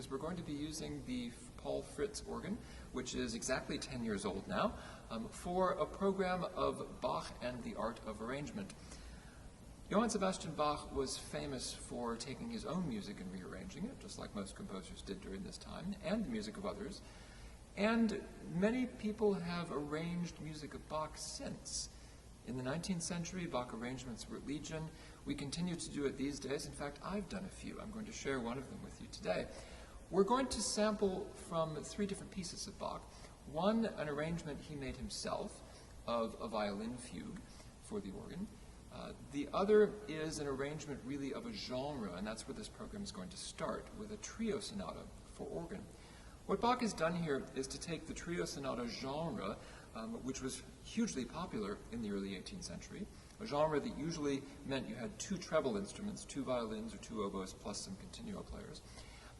because we're going to be using the Paul Fritz organ, which is exactly 10 years old now, for a program of Bach and the art of arrangement. Johann Sebastian Bach was famous for taking his own music and rearranging it, just like most composers did during this time, and the music of others. And many people have arranged music of Bach since. In the 19th century, Bach arrangements were legion. We continue to do it these days. In fact, I've done a few. I'm going to share one of them with you today. We're going to sample from 3 different pieces of Bach. One, an arrangement he made himself of a violin fugue for the organ. The other is an arrangement really of a genre, and that's where this program is going to start, with a trio sonata for organ. What Bach has done here is to take the trio sonata genre, which was hugely popular in the early 18th century, a genre that usually meant you had 2 treble instruments, 2 violins or 2 oboes, plus some continuo players.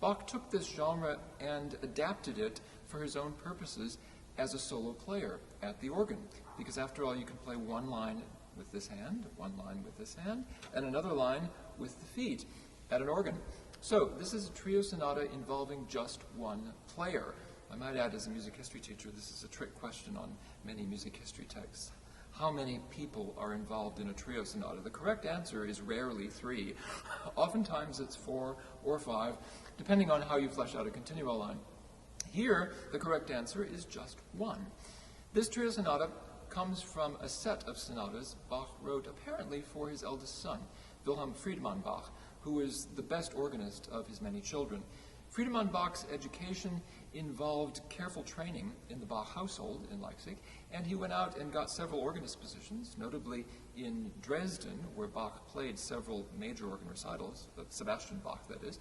Bach took this genre and adapted it for his own purposes as a solo player at the organ, because after all, you can play one line with this hand, one line with this hand, and another line with the feet at an organ. So this is a trio sonata involving just one player. I might add, as a music history teacher, this is a trick question on many music history texts. How many people are involved in a trio sonata? The correct answer is rarely 3. Oftentimes it's 4 or 5, depending on how you flesh out a continuo line. Here, the correct answer is just 1. This trio sonata comes from a set of sonatas Bach wrote apparently for his eldest son, Wilhelm Friedemann Bach, who was the best organist of his many children. Friedemann Bach's education involved careful training in the Bach household in Leipzig, and he went out and got several organist positions, notably in Dresden, where Bach played several major organ recitals. Sebastian Bach, that is,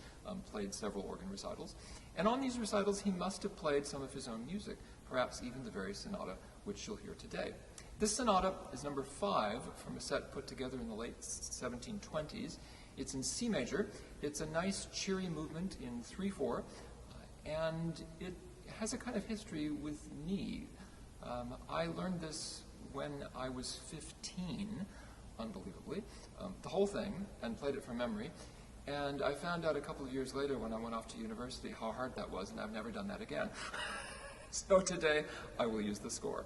played several organ recitals. And on these recitals, he must have played some of his own music, perhaps even the very sonata which you'll hear today. This sonata is number 5 from a set put together in the late 1720s. It's in C major. It's a nice, cheery movement in 3/4, and it has a kind of history with me. I learned this when I was 15, unbelievably, the whole thing, and played it from memory. And I found out a couple of years later when I went off to university how hard that was, and I've never done that again. So today, I will use the score.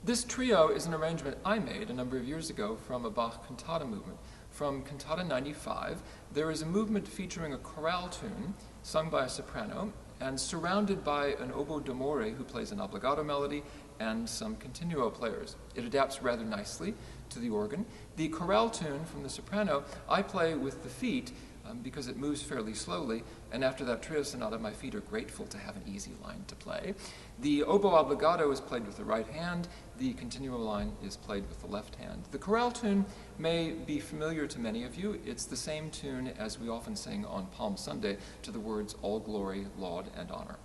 This trio is an arrangement I made a number of years ago from a Bach cantata movement. From Cantata 95, there is a movement featuring a chorale tune sung by a soprano and surrounded by an oboe d'amore who plays an obbligato melody and some continuo players. It adapts rather nicely to the organ. The chorale tune from the soprano I play with the feet because it moves fairly slowly, and after that trio sonata, my feet are grateful to have an easy line to play. The oboe obbligato is played with the right hand, the continuo line is played with the left hand. The chorale tune may be familiar to many of you. It's the same tune as we often sing on Palm Sunday to the words, "All glory, laud, and honor."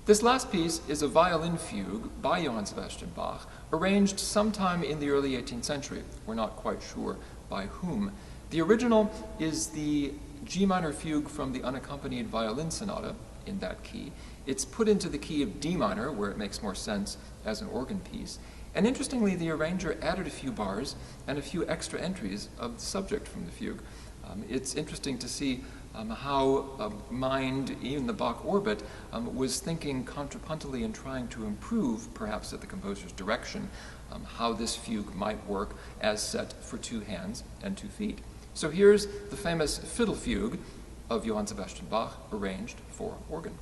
This last piece is a violin fugue by Johann Sebastian Bach, arranged sometime in the early 18th century. We're not quite sure by whom. The original is the G minor fugue from the unaccompanied violin sonata in that key. It's put into the key of D minor, where it makes more sense as an organ piece. And interestingly, the arranger added a few bars and a few extra entries of the subject from the fugue. It's interesting to see how mind, even the Bach orbit, was thinking contrapuntally and trying to improve, perhaps at the composer's direction, how this fugue might work as set for 2 hands and 2 feet. So here's the famous Fiddle Fugue of Johann Sebastian Bach, arranged for organ.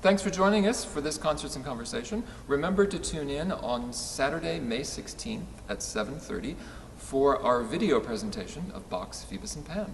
Thanks for joining us for this Concerts and Conversation. Remember to tune in on Saturday, May 16th at 7:30 for our video presentation of Bach's Phoebus and Pan.